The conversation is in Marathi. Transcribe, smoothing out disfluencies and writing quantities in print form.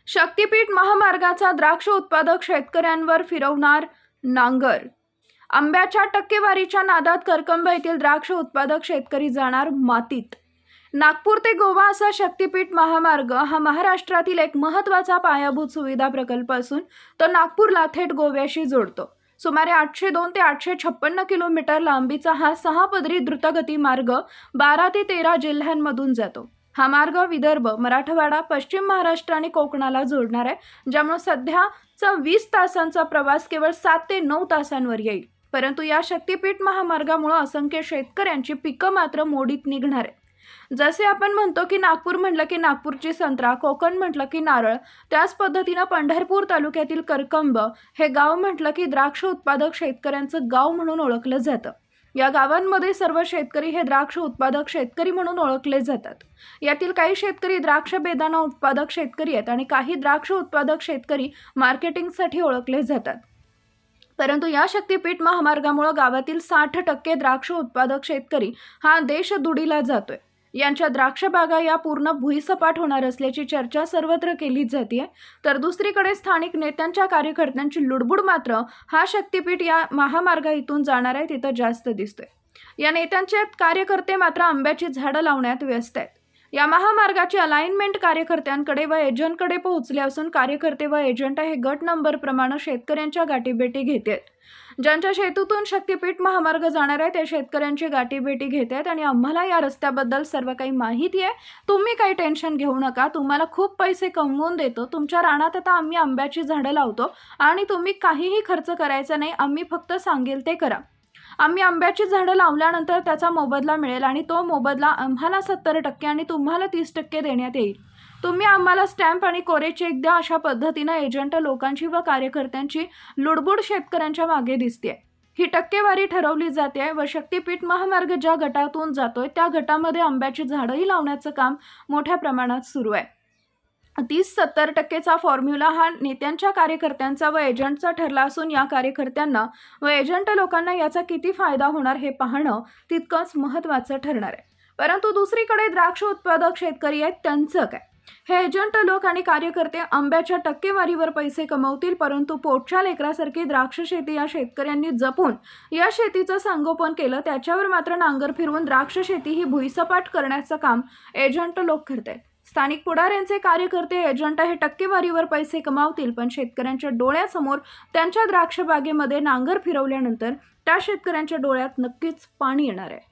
शक्तीपीठ महामार्गाचा द्राक्ष उत्पादक शेतकऱ्यांवर फिरवणार नांगर। आंब्याच्या टक्केवारीच्या नादात करकंब येथील द्राक्ष उत्पादक शेतकरी जाणार मातीत। नागपूर ते गोवा असा शक्तीपीठ महामार्ग हा महाराष्ट्रातील एक महत्त्वाचा पायाभूत सुविधा प्रकल्प असून तो नागपूरला थेट गोव्याशी जोडतो। सुमारे 802 ते 856 किलोमीटर लांबीचा हा 6 पदरी द्रुतगती मार्ग 12 ते 13 जिल्ह्यांमधून जातो। हा मार्ग विदर्भ, मराठवाडा, पश्चिम महाराष्ट्र आणि कोकणाला जोडणार आहे, ज्यामुळे सध्याचा 20 तासांचा प्रवास केवळ 7 ते 9 तासांवर येईल। परंतु या शक्तीपीठ महामार्गामुळे असंख्य शेतकऱ्यांची पिकं मात्र मोडीत निघणार आहे। जसे आपण म्हणतो की नागपूर म्हटलं की नागपूरची संत्रा, कोकण म्हटलं की नारळ, त्याच पद्धतीने पंढरपूर तालुक्यातील करकंब हे गाव म्हटलं की द्राक्ष उत्पादक शेतकऱ्यांचं गाव म्हणून ओळखलं जातं। या गावांमध्ये सर्व शेतकरी हे द्राक्ष उत्पादक शेतकरी म्हणून ओळखले जातात। यातील काही शेतकरी द्राक्ष बेदाणा उत्पादक शेतकरी आहेत आणि काही द्राक्ष उत्पादक शेतकरी मार्केटिंगसाठी ओळखले जातात। परंतु या शक्तीपीठ महामार्गामुळे गावातील 60% द्राक्ष उत्पादक शेतकरी हा देश दुडीला जातोय। यांच्या द्राक्ष बागा या पूर्ण भुईसपाट होणार असल्याची चर्चा सर्वत्र केली जाते। तर दुसरीकडे स्थानिक नेत्यांच्या कार्यकर्त्यांची लुडबुड मात्र हा शक्तीपीठ या महामार्गातून जाणार आहे तिथं जास्त दिसतोय। या नेत्यांचे कार्यकर्ते मात्र आंब्याची झाडं लावण्यात व्यस्त आहेत। या महामार्गाची अलाइनमेंट कार्यकर्त्यांकडे व एजंटकडे पोहोचले असून कार्यकर्ते व एजंट हे गट नंबर प्रमाणे शेतकऱ्यांच्या गाठीभेटी घेतात। ज्यांच्या शेतातून शक्तीपीठ महामार्ग जाणार आहे ते शेतकऱ्यांची गाठीभेटी घेतात आणि आम्हाला या रस्त्याबद्दल सर्व काही माहिती आहे, तुम्ही काही टेन्शन घेऊ नका, तुम्हाला खूप पैसे कमवून देतो, तुमच्या रानात आता आम्ही आंब्याची झाडं लावतो आणि तुम्ही काहीही खर्च करायचा नाही, आम्ही फक्त सांगेल ते करा। आम्ही आंब्याची झाडं लावल्यानंतर त्याचा मोबदला मिळेल आणि तो मोबदला आम्हाला 70% आणि तुम्हाला 30% देण्यात येईल। तुम्ही आम्हाला स्टॅम्प आणि कोरे चेक द्या, अशा पद्धतीने एजंट लोकांची व कार्यकर्त्यांची लुडबुड शेतकऱ्यांच्या मागे दिसते। ही टक्केवारी ठरवली जाते व शक्तीपीठ महामार्ग ज्या गटातून जातोय त्या गटामध्ये आंब्याची झाडंही लावण्याचं काम मोठ्या प्रमाणात सुरू आहे। 30-70% फॉर्म्युला हा नेत्यांच्या कार्यकर्त्यांचा व एजंटचा ठरला असून या कार्यकर्त्यांना व एजंट लोकांना याचा किती फायदा होणार हे पाहणं तितकंच महत्त्वाचं ठरणार आहे। परंतु दुसरीकडे द्राक्ष उत्पादक शेतकरी आहेत त्यांचं काय? हे एजंट लोक आणि कार्यकर्ते आंब्याच्या टक्केवारीवर पैसे कमवतील, परंतु पोटच्या लेकरासारखी द्राक्ष शेती या शेतकऱ्यांनी जपून या शेतीचं संगोपन केलं, त्याच्यावर मात्र नांगर फिरवून द्राक्ष शेती ही भुईसपाट करण्याचं काम एजंट लोक करतात। स्थानिक पुढाऱ्यांचे कार्यकर्ते एजंट हे टक्केवारीवर पैसे कमावतील, पण शेतकऱ्यांच्या डोळ्यासमोर त्यांच्या द्राक्ष बागेमध्ये नांगर फिरवल्यानंतर त्या शेतकऱ्यांच्या डोळ्यात नक्कीच पाणी येणार आहे।